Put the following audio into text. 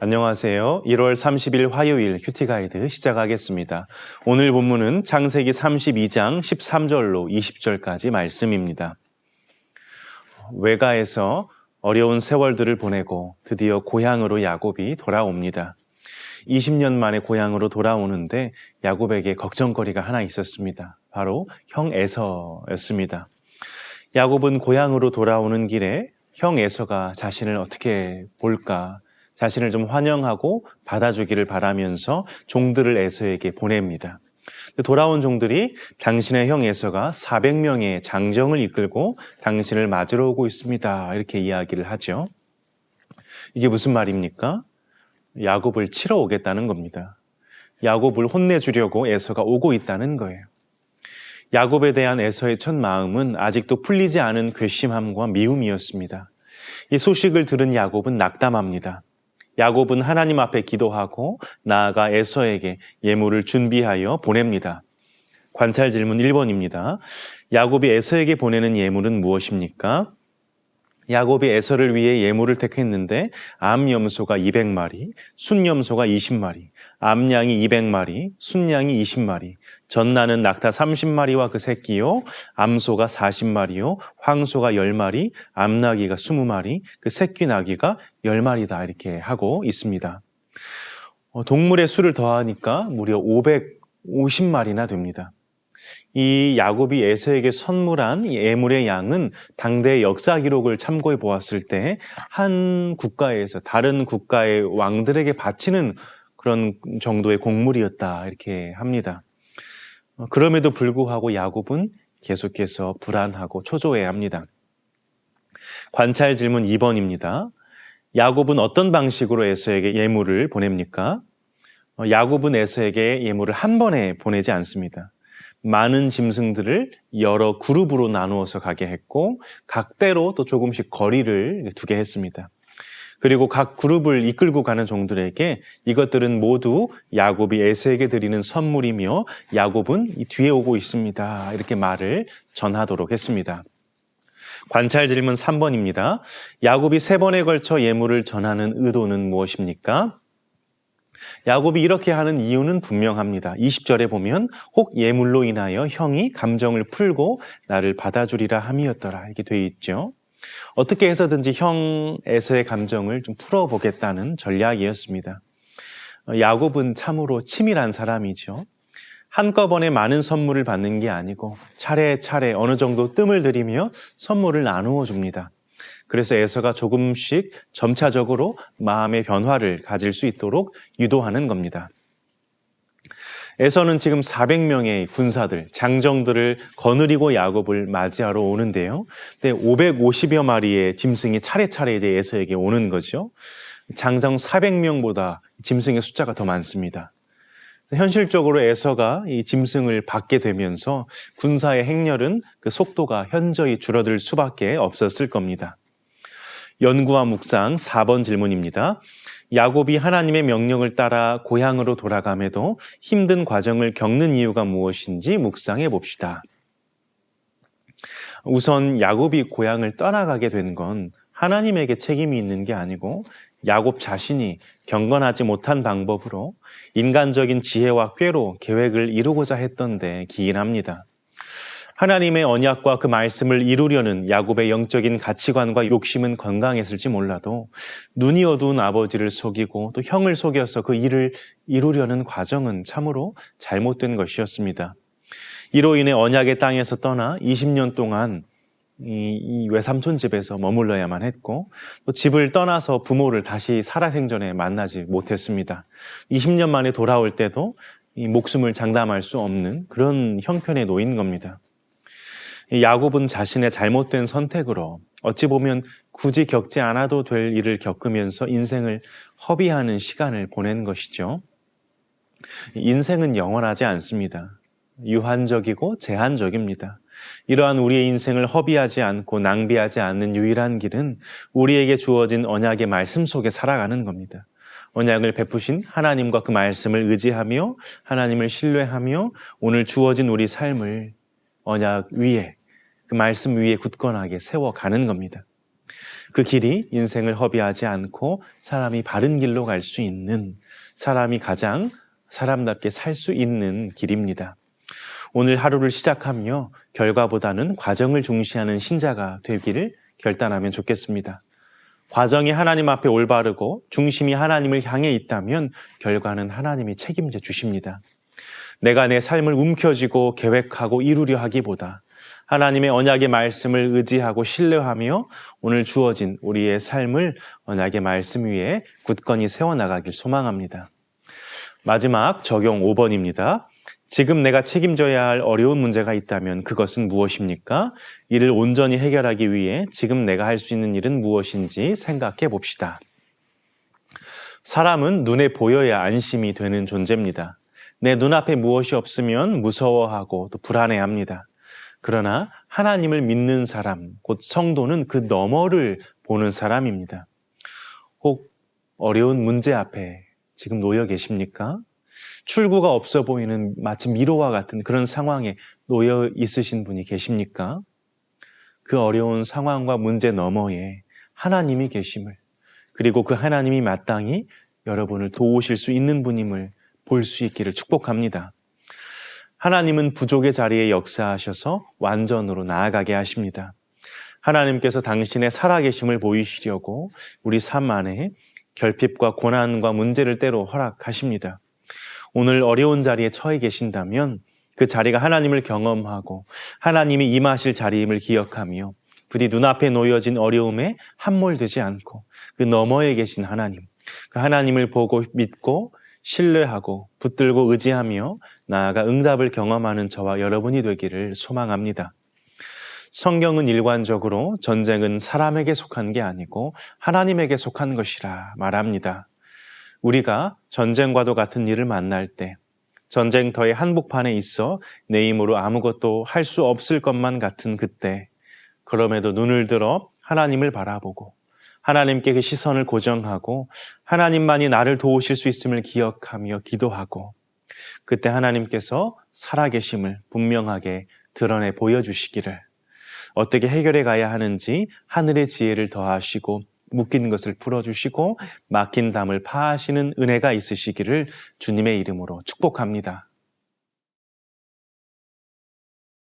안녕하세요. 1월 30일 화요일 큐티 가이드 시작하겠습니다. 오늘 본문은 창세기 32장 13절로 20절까지 말씀입니다. 외가에서 어려운 세월들을 보내고 드디어 고향으로 야곱이 돌아옵니다. 20년 만에 고향으로 돌아오는데 야곱에게 걱정거리가 하나 있었습니다. 바로 형 에서였습니다. 야곱은 고향으로 돌아오는 길에 형 에서가 자신을 어떻게 볼까, 자신을 좀 환영하고 받아주기를 바라면서 종들을 에서에게 보냅니다. 돌아온 종들이 당신의 형 에서가 400명의 장정을 이끌고 당신을 맞으러 오고 있습니다. 이렇게 이야기를 하죠. 이게 무슨 말입니까? 야곱을 치러 오겠다는 겁니다. 야곱을 혼내주려고 에서가 오고 있다는 거예요. 야곱에 대한 에서의 첫 마음은 아직도 풀리지 않은 괘씸함과 미움이었습니다. 이 소식을 들은 야곱은 낙담합니다. 야곱은 하나님 앞에 기도하고 나아가 에서에게 예물을 준비하여 보냅니다. 관찰 질문 1번입니다. 야곱이 에서에게 보내는 예물은 무엇입니까? 야곱이 에서를 위해 예물을 택했는데 암염소가 200마리, 순염소가 20마리, 암양이 200마리, 순양이 20마리, 젖나는 낙타 30마리와 그 새끼요, 암소가 40마리요, 황소가 10마리, 암나귀가 20마리, 그 새끼 나귀가 10마리다 이렇게 하고 있습니다. 동물의 수를 더하니까 무려 550마리나 됩니다. 이 야곱이 에서에게 선물한 이 예물의 양은 당대 역사 기록을 참고해 보았을 때 한 국가에서 다른 국가의 왕들에게 바치는 그런 정도의 곡물이었다 이렇게 합니다. 그럼에도 불구하고 야곱은 계속해서 불안하고 초조해합니다. 관찰 질문 2번입니다. 야곱은 어떤 방식으로 에서에게 예물을 보냅니까? 야곱은 에서에게 예물을 한 번에 보내지 않습니다. 많은 짐승들을 여러 그룹으로 나누어서 가게 했고 각 대로 또 조금씩 거리를 두게 했습니다. 그리고 각 그룹을 이끌고 가는 종들에게 이것들은 모두 야곱이 에서에게 드리는 선물이며 야곱은 뒤에 오고 있습니다. 이렇게 말을 전하도록 했습니다. 관찰 질문 3번입니다. 야곱이 3번에 걸쳐 예물을 전하는 의도는 무엇입니까? 야곱이 이렇게 하는 이유는 분명합니다. 20절에 보면 혹 예물로 인하여 형이 감정을 풀고 나를 받아주리라 함이었더라 이렇게 되어 있죠. 어떻게 해서든지 형 에서의 감정을 좀 풀어보겠다는 전략이었습니다. 야곱은 참으로 치밀한 사람이죠. 한꺼번에 많은 선물을 받는 게 아니고 차례차례 어느 정도 뜸을 들이며 선물을 나누어 줍니다. 그래서 에서가 조금씩 점차적으로 마음의 변화를 가질 수 있도록 유도하는 겁니다. 에서는 지금 400명의 군사들, 장정들을 거느리고 야곱을 맞이하러 오는데요. 550여 마리의 짐승이 차례차례 이제 에서에게 오는 거죠. 장정 400명보다 짐승의 숫자가 더 많습니다. 현실적으로 에서가 이 짐승을 받게 되면서 군사의 행렬은 그 속도가 현저히 줄어들 수밖에 없었을 겁니다. 연구와 묵상 4번 질문입니다. 야곱이 하나님의 명령을 따라 고향으로 돌아감에도 힘든 과정을 겪는 이유가 무엇인지 묵상해 봅시다. 우선 야곱이 고향을 떠나가게 된 건 하나님에게 책임이 있는 게 아니고 야곱 자신이 경건하지 못한 방법으로 인간적인 지혜와 꾀로 계획을 이루고자 했던 데 기인합니다. 하나님의 언약과 그 말씀을 이루려는 야곱의 영적인 가치관과 욕심은 건강했을지 몰라도 눈이 어두운 아버지를 속이고 또 형을 속여서 그 일을 이루려는 과정은 참으로 잘못된 것이었습니다. 이로 인해 언약의 땅에서 떠나 20년 동안 이 외삼촌 집에서 머물러야만 했고 또 집을 떠나서 부모를 다시 살아생전에 만나지 못했습니다. 20년 만에 돌아올 때도 이 목숨을 장담할 수 없는 그런 형편에 놓인 겁니다. 야곱은 자신의 잘못된 선택으로 어찌 보면 굳이 겪지 않아도 될 일을 겪으면서 인생을 허비하는 시간을 보낸 것이죠. 인생은 영원하지 않습니다. 유한적이고 제한적입니다. 이러한 우리의 인생을 허비하지 않고 낭비하지 않는 유일한 길은 우리에게 주어진 언약의 말씀 속에 살아가는 겁니다. 언약을 베푸신 하나님과 그 말씀을 의지하며 하나님을 신뢰하며 오늘 주어진 우리 삶을 언약 위에 그 말씀 위에 굳건하게 세워가는 겁니다. 그 길이 인생을 허비하지 않고 사람이 바른 길로 갈 수 있는, 사람이 가장 사람답게 살 수 있는 길입니다. 오늘 하루를 시작하며 결과보다는 과정을 중시하는 신자가 되기를 결단하면 좋겠습니다. 과정이 하나님 앞에 올바르고 중심이 하나님을 향해 있다면 결과는 하나님이 책임져 주십니다. 내가 내 삶을 움켜쥐고 계획하고 이루려 하기보다 하나님의 언약의 말씀을 의지하고 신뢰하며 오늘 주어진 우리의 삶을 언약의 말씀 위에 굳건히 세워나가길 소망합니다. 마지막 적용 5번입니다. 지금 내가 책임져야 할 어려운 문제가 있다면 그것은 무엇입니까? 이를 온전히 해결하기 위해 지금 내가 할 수 있는 일은 무엇인지 생각해 봅시다. 사람은 눈에 보여야 안심이 되는 존재입니다. 내 눈앞에 무엇이 없으면 무서워하고 또 불안해합니다. 그러나 하나님을 믿는 사람, 곧 성도는 그 너머를 보는 사람입니다. 혹 어려운 문제 앞에 지금 놓여 계십니까? 출구가 없어 보이는 마치 미로와 같은 그런 상황에 놓여 있으신 분이 계십니까? 그 어려운 상황과 문제 너머에 하나님이 계심을, 그리고 그 하나님이 마땅히 여러분을 도우실 수 있는 분임을 볼 수 있기를 축복합니다. 하나님은 부족의 자리에 역사하셔서 완전으로 나아가게 하십니다. 하나님께서 당신의 살아계심을 보이시려고 우리 삶 안에 결핍과 고난과 문제를 때로 허락하십니다. 오늘 어려운 자리에 처해 계신다면 그 자리가 하나님을 경험하고 하나님이 임하실 자리임을 기억하며 부디 눈앞에 놓여진 어려움에 함몰되지 않고 그 너머에 계신 하나님, 그 하나님을 보고 믿고 신뢰하고 붙들고 의지하며 나아가 응답을 경험하는 저와 여러분이 되기를 소망합니다. 성경은 일관적으로 전쟁은 사람에게 속한 게 아니고 하나님에게 속한 것이라 말합니다. 우리가 전쟁과도 같은 일을 만날 때 전쟁터의 한복판에 있어 내 힘으로 아무것도 할 수 없을 것만 같은 그때, 그럼에도 눈을 들어 하나님을 바라보고 하나님께 그 시선을 고정하고 하나님만이 나를 도우실 수 있음을 기억하며 기도하고 그때 하나님께서 살아계심을 분명하게 드러내 보여주시기를, 어떻게 해결해 가야 하는지 하늘의 지혜를 더하시고 묶인 것을 풀어주시고 막힌 담을 파하시는 은혜가 있으시기를 주님의 이름으로 축복합니다.